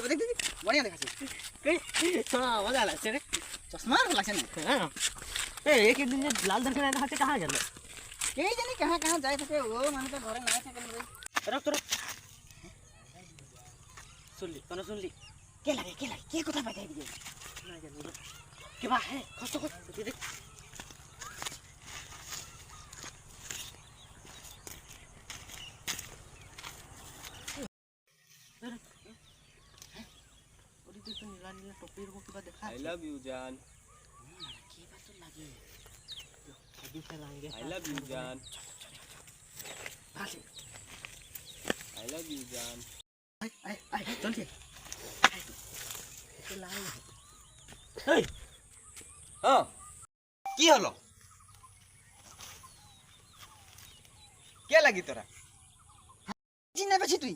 बढ़िया देखाছে हाँ मजा লাগছে रे चश्मा লাগছে না हाँ एक दिन जे लाल दर्शन आया था कहाँ गया के जानी कहां कहां जाय থাকে ও মানে তো ঘরে নাই থাকে रे रुक रुक सुनली कौन सुनली के लगे के কথা बताई दिए ना जानी के बा है खस खस देख I love you, Jan. की बात तो लगी अभी चलाएंगे I love you, Jan. भाई I love you, Jan. आई चल के हाँ की हलो क्या लगी तोरा चिन्ने पछि তুই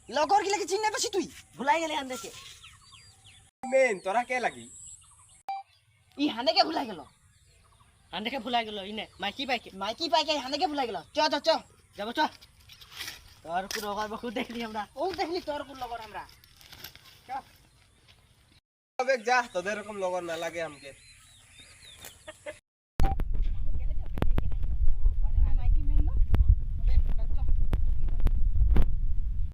লগর কি লাগে চিন্নে पछि তুই भुलाई गए अंदर के मेन तोरा क्या लगी ই হানে কে ভুলাই গেল अंदर के भुलाई गए इने माइकी बाइक মাইকি পাই কে হানে কে ভুলাই গেল চ চ চ जब च तोर को रोगर बखु देख ली हमरा ও দেখলি তোর কোন লগর আমরা अब एक जा तो दे रकम लोगों ना लगे हमके